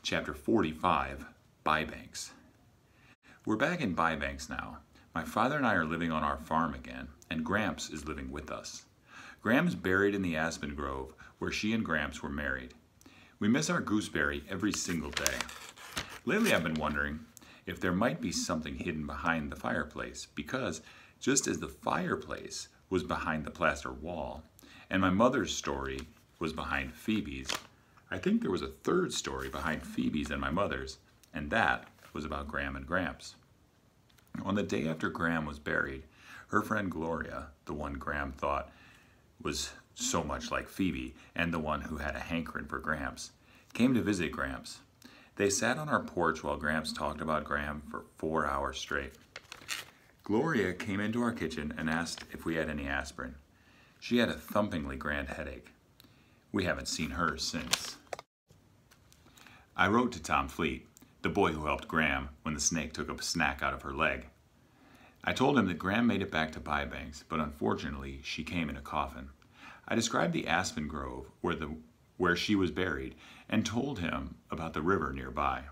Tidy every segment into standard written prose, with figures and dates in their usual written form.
Chapter 45, Bybanks. We're back in Bybanks now. My father and I are living on our farm again, and Gramps is living with us. Gram's buried in the aspen grove where she and Gramps were married. We miss our gooseberry every single day. Lately I've been wondering if there might be something hidden behind the fireplace, because just as the fireplace was behind the plaster wall, and my mother's story was behind Phoebe's, I think there was a third story behind Phoebe's and my mother's, and that was about Gram and Gramps. On the day after Gram was buried, her friend Gloria, the one Gram thought was so much like Phoebe and the one who had a hankering for Gramps, came to visit Gramps. They sat on our porch while Gramps talked about Gram for 4 hours straight. Gloria came into our kitchen and asked if we had any aspirin. She had a thumpingly grand headache. We haven't seen her since. I wrote to Tom Fleet, the boy who helped Gram when the snake took a snack out of her leg. I told him that Gram made it back to Bybanks, but unfortunately she came in a coffin. I described the aspen grove where she was buried and told him about the river nearby.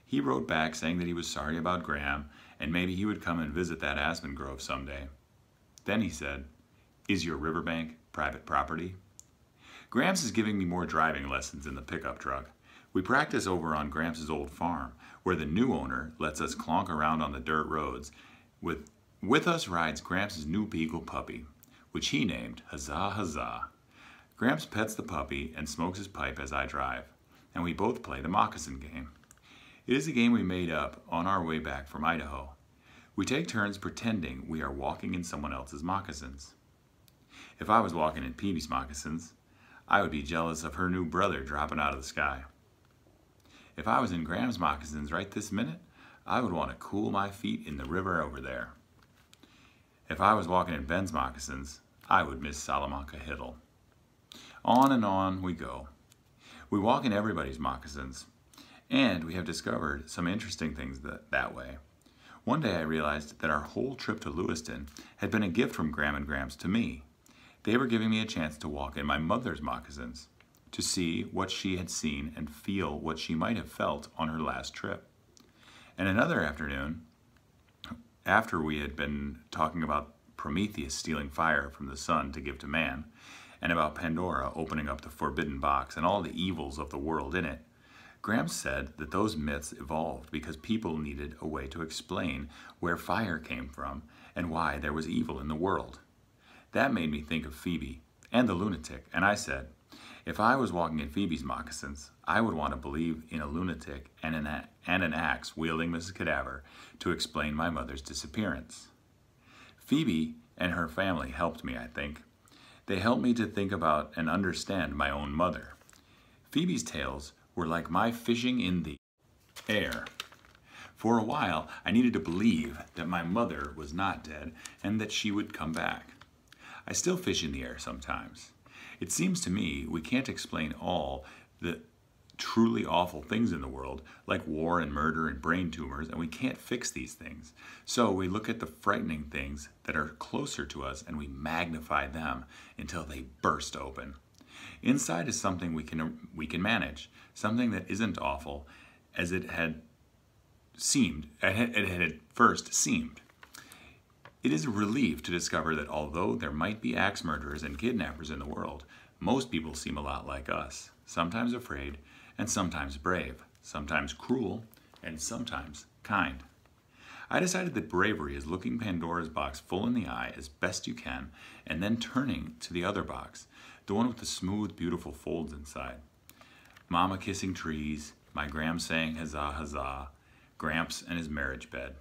He wrote back saying that he was sorry about Gram and maybe he would come and visit that aspen grove someday. Then he said, "Is your riverbank private property?" Gramps is giving me more driving lessons in the pickup truck. We practice over on Gramps' old farm, where the new owner lets us clonk around on the dirt roads. With us rides Gramps' new beagle puppy, which he named Huzzah Huzzah. Gramps pets the puppy and smokes his pipe as I drive, and we both play the moccasin game. It is a game we made up on our way back from Idaho. We take turns pretending we are walking in someone else's moccasins. If I was walking in Phoebe's moccasins, I would be jealous of her new brother dropping out of the sky. If I was in Gram's moccasins right this minute, I would want to cool my feet in the river over there. If I was walking in Ben's moccasins, I would miss Salamanca Hill. On and on we go. We walk in everybody's moccasins, and we have discovered some interesting things that way. One day I realized that our whole trip to Lewiston had been a gift from Gram and Gramps to me. They were giving me a chance to walk in my mother's moccasins, to see what she had seen and feel what she might have felt on her last trip. And another afternoon, after we had been talking about Prometheus stealing fire from the sun to give to man, and about Pandora opening up the forbidden box and all the evils of the world in it, Gramps said that those myths evolved because people needed a way to explain where fire came from and why there was evil in the world. That made me think of Phoebe and the lunatic, and I said, if I was walking in Phoebe's moccasins, I would want to believe in a lunatic and an axe wielding Mrs. Cadaver to explain my mother's disappearance. Phoebe and her family helped me, I think. They helped me to think about and understand my own mother. Phoebe's tales were like my fishing in the air. For a while, I needed to believe that my mother was not dead and that she would come back. I still fish in the air sometimes. It seems to me we can't explain all the truly awful things in the world, like war and murder and brain tumors, and we can't fix these things. So we look at the frightening things that are closer to us and we magnify them until they burst open. Inside is something we can manage, something that isn't awful as it had first seemed. It is a relief to discover that although there might be axe murderers and kidnappers in the world, most people seem a lot like us, sometimes afraid and sometimes brave, sometimes cruel and sometimes kind. I decided that bravery is looking Pandora's box full in the eye as best you can and then turning to the other box, the one with the smooth, beautiful folds inside. Mama kissing trees, my Gram saying huzzah, huzzah, Gramps and his marriage bed.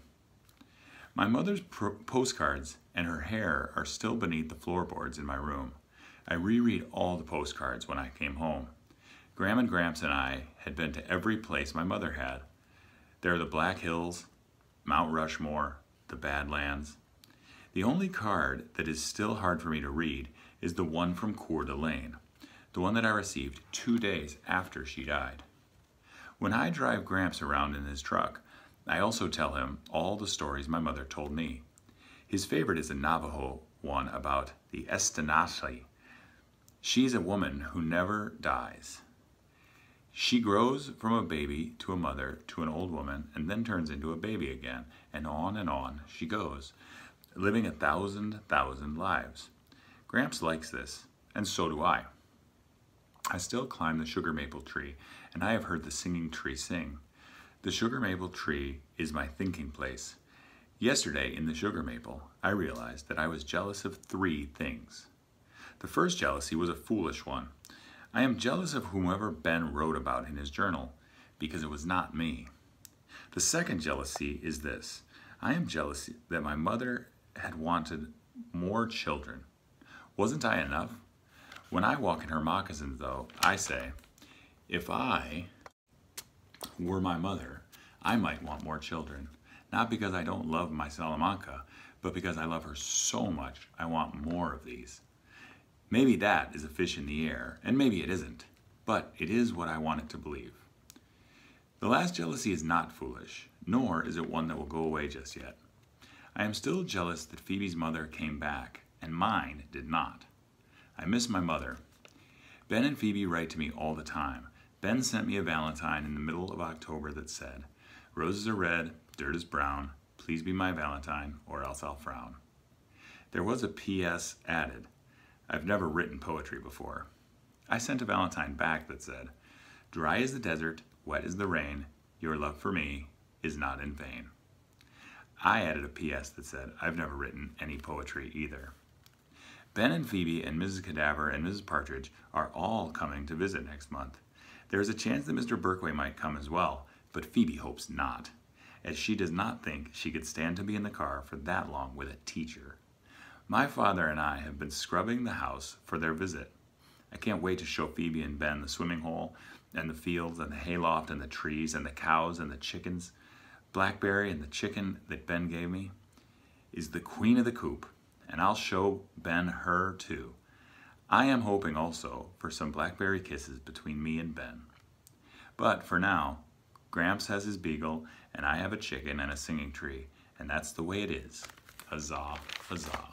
My mother's postcards and her hair are still beneath the floorboards in my room. I reread all the postcards when I came home. Gram and Gramps and I had been to every place my mother had. There are the Black Hills, Mount Rushmore, the Badlands. The only card that is still hard for me to read is the one from Coeur d'Alene, the one that I received 2 days after she died. When I drive Gramps around in his truck, I also tell him all the stories my mother told me. His favorite is a Navajo one about the Estinasli. She's a woman who never dies. She grows from a baby to a mother to an old woman and then turns into a baby again, and on she goes, living 1,000 lives. Gramps likes this, and so do I. I still climb the sugar maple tree, and I have heard the singing tree sing. The sugar maple tree is my thinking place. Yesterday in the sugar maple, I realized that I was jealous of 3 things. The first jealousy was a foolish one. I am jealous of whomever Ben wrote about in his journal, because it was not me. The second jealousy is this. I am jealous that my mother had wanted more children. Wasn't I enough? When I walk in her moccasins, though, I say, if I were my mother, I might want more children. Not because I don't love my Salamanca, but because I love her so much, I want more of these. Maybe that is a fish in the air, and maybe it isn't, but it is what I want it to believe. The last jealousy is not foolish, nor is it one that will go away just yet. I am still jealous that Phoebe's mother came back, and mine did not. I miss my mother. Ben and Phoebe write to me all the time. Ben sent me a Valentine in the middle of October that said, "Roses are red, dirt is brown, please be my Valentine, or else I'll frown." There was a P.S. added. I've never written poetry before. I sent a Valentine back that said, "Dry as the desert, wet as the rain, your love for me is not in vain." I added a P.S. that said, I've never written any poetry either. Ben and Phoebe and Mrs. Cadaver and Mrs. Partridge are all coming to visit next month. There is a chance that Mr. Berkway might come as well, but Phoebe hopes not, as she does not think she could stand to be in the car for that long with a teacher. My father and I have been scrubbing the house for their visit. I can't wait to show Phoebe and Ben the swimming hole, and the fields, and the hayloft, and the trees, and the cows, and the chickens. Blackberry and the chicken that Ben gave me is the queen of the coop, and I'll show Ben her too. I am hoping also for some blackberry kisses between me and Ben. But for now, Gramps has his beagle, and I have a chicken and a singing tree, and that's the way it is. Huzzah, huzzah.